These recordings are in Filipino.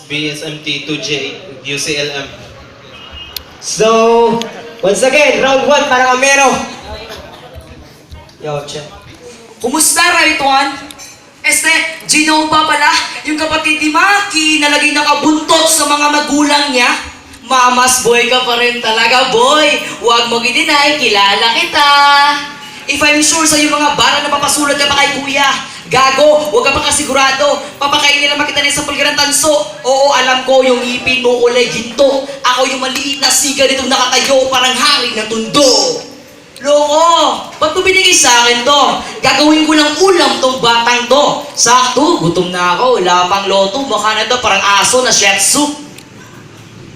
BSMT 2J, UCLM. So, once again, round 1 para Camero. Yo, check. Kumusta, right one? Gino pa pala, yung kapatid ni Maki na laging nakabuntot sa mga magulang niya. Mamas boy ka pa rin talaga, boy. Huwag mo gidinay, kilala kita. If I'm sure sa yung mga bara na papasulat ka pa kay kuya, gago, huwag ka pa kasigurado. Papakain nila makita niya sa pulgar ng tanso. Oo, alam ko, yung ipin mo kulay ginto. Ako yung maliit na siga nitong nakatayo, parang hari ng tundo. Loko, ba't mo binigay sa akin to? Gagawin ko ng ulam tong batang to. Sakto, gutom na ako, wala pang loto. Mukha na to parang aso na shih tzu.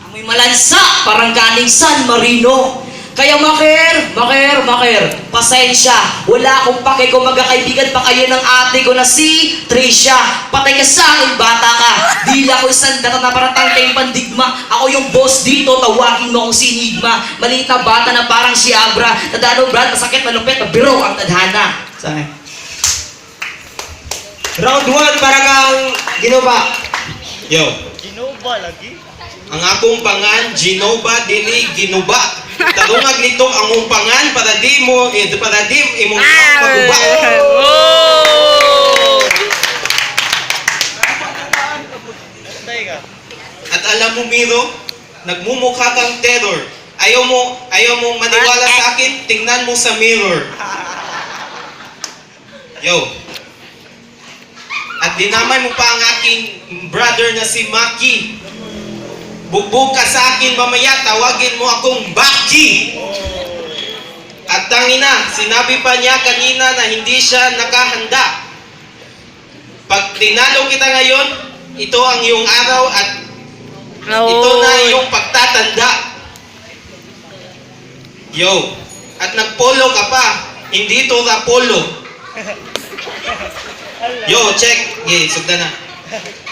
Amoy malansa, parang kaning San Marino. Kaya maker, pasensya. Wala akong pake kung magkakaibigan pa kayo ng ate ko na si Tricia. Patay ka sa akin, bata ka. Dila ko isang data na parang tangkay pandigma. Ako yung boss dito, tawagin mo akong sinigma. Maliit na bata na parang si Abra. Tadano brad, masakit, malupit, mabiro ang tadhana. Saan? Round 1 para kang Ginova. Yo, Ginova lagi? ang akong pangan, Ginova, dili, Ginuba. Tarungag nito ang umpangan para di imong maguba. At alam mo, Miro, nagmumukha kang terror. Ayaw mo maniwala sa akin, tingnan mo sa mirror. Yo. At dinamay mo pa ang aking brother na si Maki. Bugbog ka sa akin mamaya, tawagin mo akong Baki. At tangina, sinabi pa niya kanina na hindi siya nakahanda. Pag tinalo kita ngayon, ito ang iyong araw at ito na iyong pagtatanda. Yo, at nagpolo ka pa, hindi to rapolo. Yo, check. Okay, sugda na.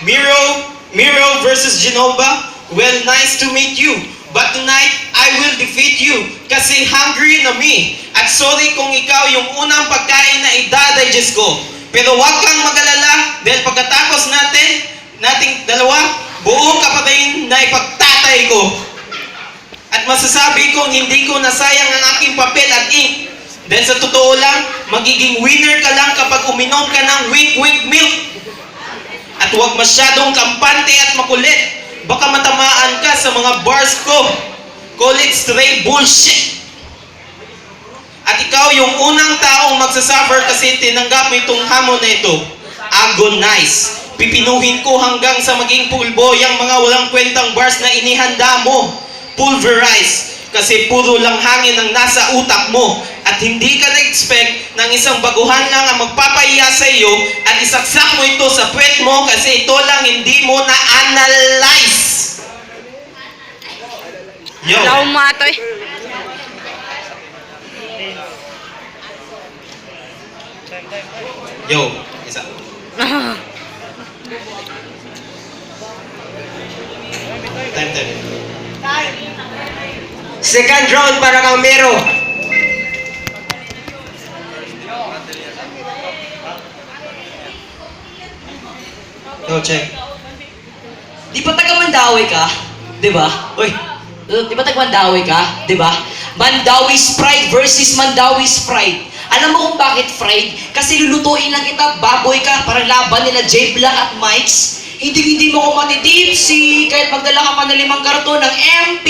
Miro versus Genova. Well, nice to meet you. But tonight, I will defeat you. Kasi hungry na me. At sorry kung ikaw yung unang pagkain na ida-digest ko. Pero wag kang mag-alala dahil pagkatapos nating dalawa, buong kapatid na ipagtatay ko. At masasabi kong hindi ko nasayang ang aking papel at ink. Dahil sa totoo lang, magiging winner ka lang kapag uminom ka ng wink-wink milk. At huwag masyadong kampante at makulit. Baka matamaan ka sa mga bars ko. Call it stray bullshit. At ikaw yung unang taong magsasuffer kasi tinanggap mo itong hamon na ito. Agonize. Pipinuhin ko hanggang sa maging pulbo yung mga walang kwentang bars na inihanda mo. Pulverize. Kasi puro lang hangin ang nasa utak mo. At hindi ka na-expect ng isang baguhan lang ang magpapahiya sa iyo at isaksak mo ito sa puwet mo kasi ito lang hindi mo na-analyze. Yo. Laumatoy. Yo. Isa. Time. Second round para kang Mero. Yo, check. Di ba taga Mandawi ka? Di ba? Uy, di ba taga Mandawi ka? Di ba? Mandawi's Pride versus Mandawi's Pride. Alam mo kung bakit fried? Kasi lulutuin lang kita, baboy ka, parang laban nila J Black at Mike's. Hindi mo ko matitipsy, kahit magdala ka pa ng 5 karton ng MP,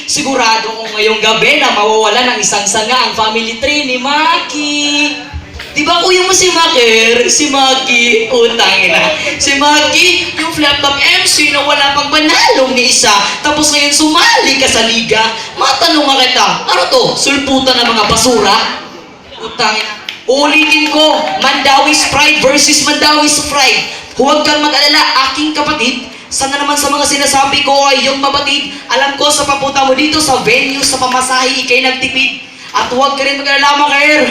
sigurado ko ngayong gabi na mawawala ng isang sanga ang family tree ni Maki. Di ba kuya mo si Maker? Si Maki, utang ina. Si Maki, yung flap-top MC na wala pang panalong ni isa, tapos ngayon sumali ka sa liga. Matanong nga kita, ano to? Sulputan ng mga basura? Utang ina. Ulitin ko, Mandawi's Pride versus Mandawi's Pride. Huwag kang mag-alala, aking kapatid. Sana naman sa mga sinasabi ko ay yung mabatid. Alam ko sa papunta mo dito sa venue, sa pamasahe, ikay nagtipid. At huwag ka rin mag-alala, Maker.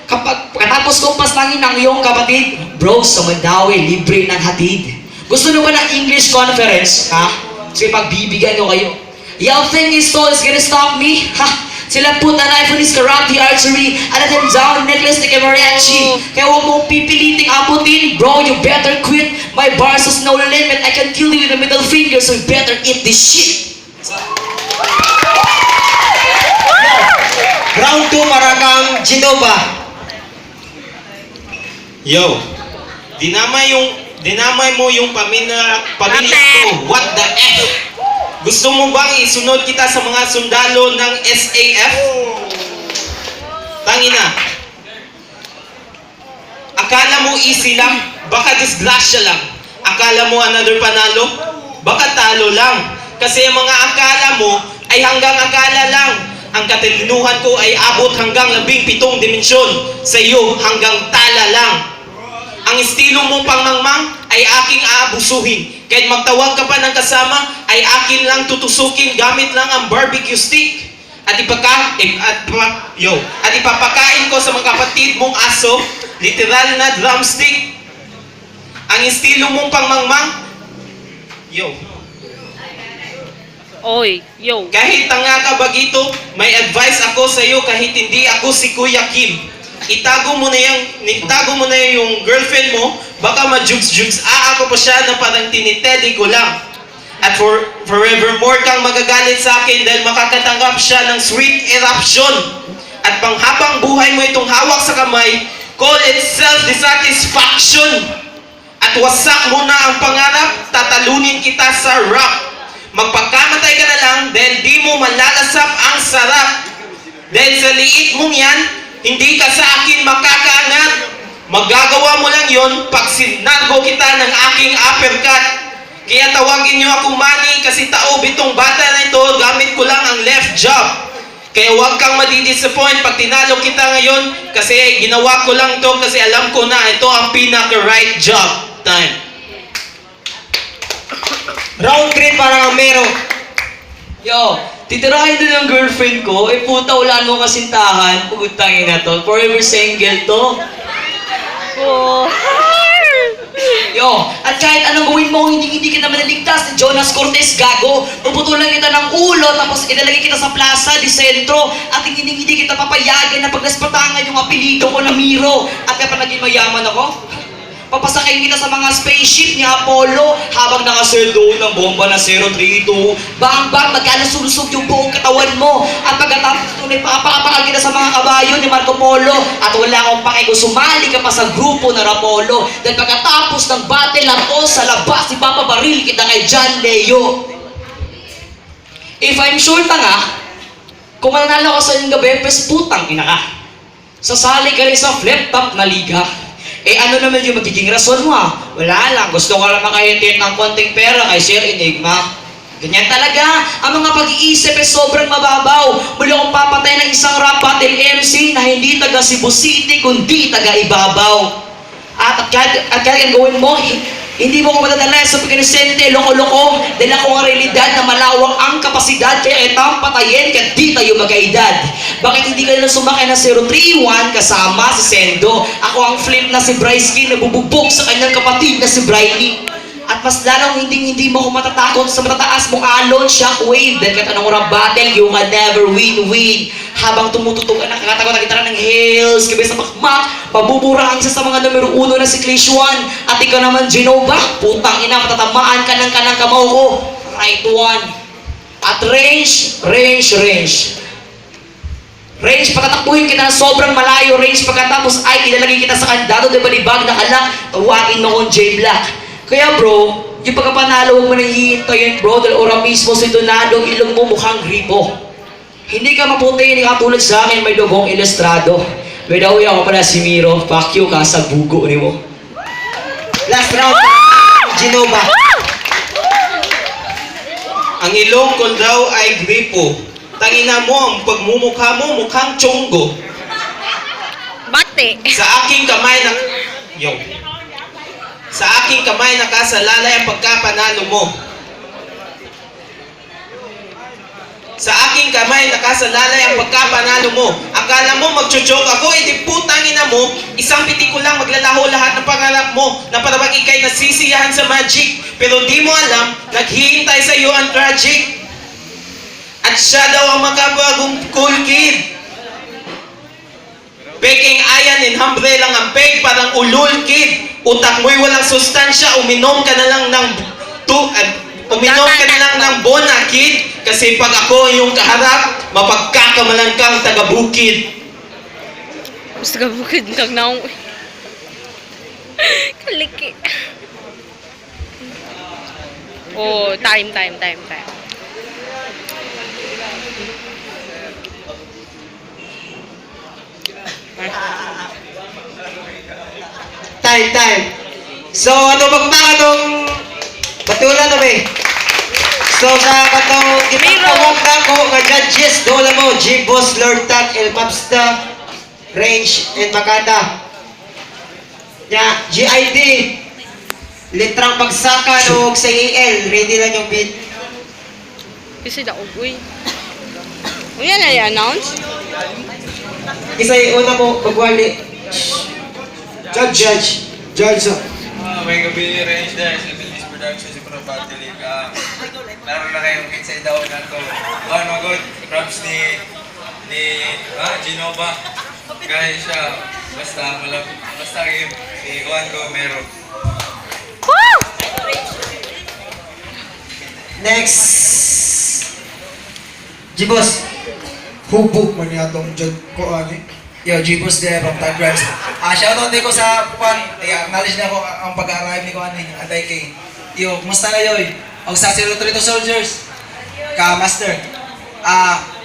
Kapag pagkatapos kong paslangin ng iyong kapatid, bro, sa Mandawi, libre ng hatid. Gusto nyo ba ng English conference? Ha? Sige, pagbibigyan nyo kayo. Y'all think this toll is gonna stop me? Ha? Sila put a knife on his karate archery and let him down necklace ni kay mariachi. Kaya huwag mong pipiliting abutin, bro, you better quit. My bars is no limit, I can kill you with a middle finger, so you better eat this shit. Round 2 para kang Genova. Yo, dinamay mo yung pamilya ko. What the F? Gusto mo bang isunod kita sa mga sundalo ng SAF? Tangina. Akala mo easy lang? Baka disgrasya lang. Akala mo another panalo? Baka talo lang. Kasi ang mga akala mo ay hanggang akala lang. Ang katalinuhan ko ay abot hanggang 17 dimensyon. Sa iyo hanggang tala lang. Ang estilo mo pangmangmang ay aking aabusuhin. Kahit magtawag ka pa ng kasama, ay akin lang tutusukin gamit lang ang barbecue stick. At ipapakain ko sa mga kapatid mong aso, literal na drumstick. Ang estilo mong pangmangmang, Oy, yo. kahit tanga ka bagito, may advice ako sa iyo kahit hindi ako si Kuya Kim. Itago mo na yung girlfriend mo, baka ma-jugs-jugs ako pa siya na parang tinitedy ko lang. At forevermore kang magagalit sa akin dahil makakatanggap siya ng sweet eruption. At panghabang buhay mo itong hawak sa kamay, call it self-dissatisfaction. At wasak mo na ang pangarap, tatalunin kita sa rock. Magpakamatay ka na lang dahil di mo malalasap ang sarap. Dahil sa liit mong yan, hindi ka sa akin makakaangat. Magagawa mo lang yon pag sinargo kita ng aking uppercut. Kaya tawagin niyo akong Manny kasi taob itong bata na ito, gamit ko lang ang left jab. Kaya huwag kang madidisappoint pag tinalo kita ngayon kasi ginawa ko lang to kasi alam ko na ito ang pinaka-right job. Time. Round 3 para kang Mero. Yo, titirahin din ang girlfriend ko, eh puta wala mo kasintahan, pagutangin na to, forever single to. Oh. Yo, at kahit anong gawin mo, hindi ka naman naligtas ni Jonas Cortez, gago. Puputulan kita ng ulo, tapos ilalagay kita sa plaza di sentro, at hindi kita papayagan na paglaspatangan yung apelido ko na Miro. At kapag naging mayaman ako, papasakayin kita sa mga spaceship ni Apollo habang nakaseldo ng bomba na 032. Bang-bang, magkalasusog yung buong katawan mo. At pagkatapos tunay, papakapakal kita sa mga kabayo ni Marco Polo. At wala akong pake kung sumali ka pa sa grupo na Rapolo. Dahil pagkatapos ng battle na to, sa labas, ipapabaril kita kay John Leo. If I'm sure nga, kung mananalo ka sa yung gabi, pes putang ina ka. Sasali ka rin sa flip-top na liga. Eh ano naman yung magiging rason mo Wala lang, gusto ko lang makahitin ng konting pera kay Sir Enigma. Ganyan talaga, ang mga pag-iisip ay sobrang mababaw. Muli akong papatay ng isang rap battle MC na hindi taga Cebu City, kundi taga Ibabaw. At kahit ang gawin mo, hindi mo ko madadala sa pagkanisente, loko-loko, dahil ako ang realidad na malawak ang kapasidad, kaya kitang patayin, kaya di tayo magkaedad. Bakit hindi ka nila sumakay na 031 kasama si Sendo? Ako ang flip na si Bryce King, nabububog sa kanyang kapatid na si Briley. At mas lalong hindi mo ko matatakot sa matataas mong alon, shockwave. Dahil kahit anong rap battle, you can never win. Habang tumututugan, nakakatakot na kita ng hills, kabi sa makmak, pabuburahan siya sa mga numero 1 na si Clish 1. At ikaw naman, Genova, putang ina, matatamaan ka ng kanang kamao ko. Right one. At range, pagkatakbuhin kita ng sobrang malayo, range pagkatapos ay ilalagay kita sa kandado, diba libag na kalak, tawagin noon J Black. Kaya bro, yung pagkapanalo huwag mo nang hihintayin bro, dahil ora mismo si Donado, ilong mo mukhang gripo. Hindi ka maputi, hindi ka tulad sa akin, may dugong ilustrado. By the way, ako pala si Miro, fuck you ka sa bugo ni mo. Last round, Genova. Ang ilong ko daw ay gripo. Tangina mo, ang pagmumukha mo mukhang chonggo. Bate. Sa aking kamay nakasalalay ang pagkapanalo mo. Sa aking kamay nakasalalay ang pagkapanalo mo. Akala mo magchuchok ako, edi putang ina mo, isang pitik ko lang maglalaho lahat ng pangarap mo na parang ikay nasisiyahan sa magic. Pero di mo alam, naghihintay sa iyo ang tragic. At siya daw ang makabagong cool kid. Peking ayan in hambre lang ang peg, parang ulul kid. Utak mo'y walang sustansya, uminom ka na lang ng bona kid. Kasi pag ako yung kaharap, mapagkakamalan kang taga-bukid. Gusto ka bukid kang naong. Kaliki. Oh, time. Time. So, ano magpaka tong batulan na ba? So, sa katong ipagpawag na ko nga judges, doon mo, G-Boss, Lord Tac, El Papsta, Range, and Makata. Ya, GID, litrang pagsakan o sa EL, ready lang yung beat. Kasi daog, uy. Uy, yan na i-announce? Isa yung una mo, magwali. Judge. May gabi range dahil sa Bilis Production si Pro Battle laro na kayong inside down na to. Good. Props ni Genova. Guys siya. Basta game. Si Juan Gomero. Woo! Next. G-Boss. Hubog man yatong jud ko ani. Yo, G-Boss there from Tagrams. Shoutout din ko sa Juan. Acknowledge na ko ang pag-arrive ni Juan ni Atay King. Yo, kumusta kayo? Og sa 032 Soldiers. Ka Master.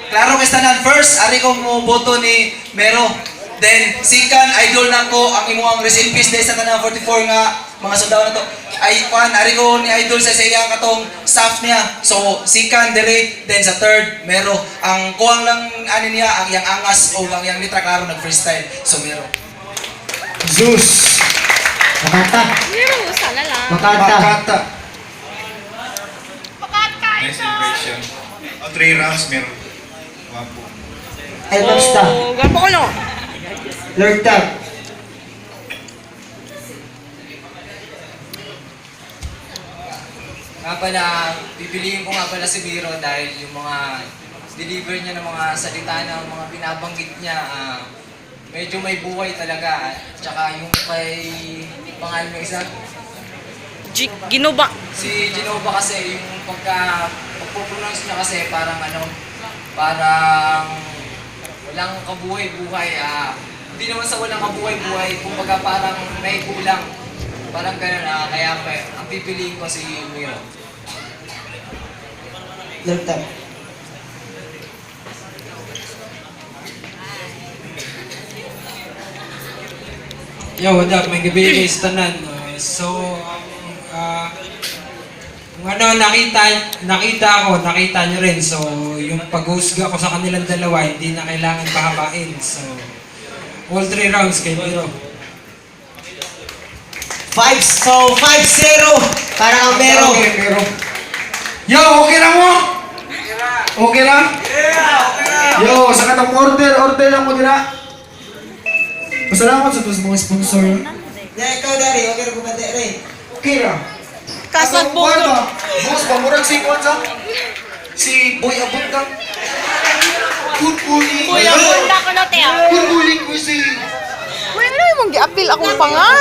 Klaro kay tanan first, ari ko mo boto ni Mero. Then second, idol na ko ang imuang rest in peace dahil sa kanang 44 nga mga sundalo na to. Ay Juan, ari ko ni idol sa iya katong staff niya. So second dire, then sa third Mero. Ang kuwang lang ani niya ang yang angas o ang yang litra klaro nag freestyle. So Mero. Zeus. Makata. Pero, sana lang. Makata. Nice celebration. 3 rounds meron. Wapo. El Papsta. Oh, gwapo ko no. Lord Tac. Nga pala, pipiliin ko nga pala si Biro dahil yung mga deliver niya ng mga salita ng mga binabanggit niya, medyo may buhay talaga. At saka yung kay pangalan ng isa, Ginuba. si Genova kasi yung pagpo-pronounce niya kasi parang walang kabuhay-buhay. Hindi naman sa walang kabuhay-buhay, kumbaga parang may kulang. Parang ganun, kaya ang pipiliin ko si Miro. Lord Tac. Yo, what up? May gabi guys tanan. Kung ano nakita nyo rin. So, yung pag-husga ko sa kanilang dalawa, hindi na kailangan pahabain. So, all 3 rounds kay Miro. 5-0 para ang Mero. Mero. Yo, okay lang mo? Okay lang? Yo, sa katong order lang mo dira. Pasalamat sa tos mga sponsor. Ya, ikaw dari, okay ra ko ba dari? Okay ra. Kasat Ako, Juan po. ba? Boss, pamurag si Juan sa? Si Boy Abundang. Kukuling. Kuya, bunda ko na, te. Kukuling ko si... Uy, ano yung mong gi-appeal akong pangan?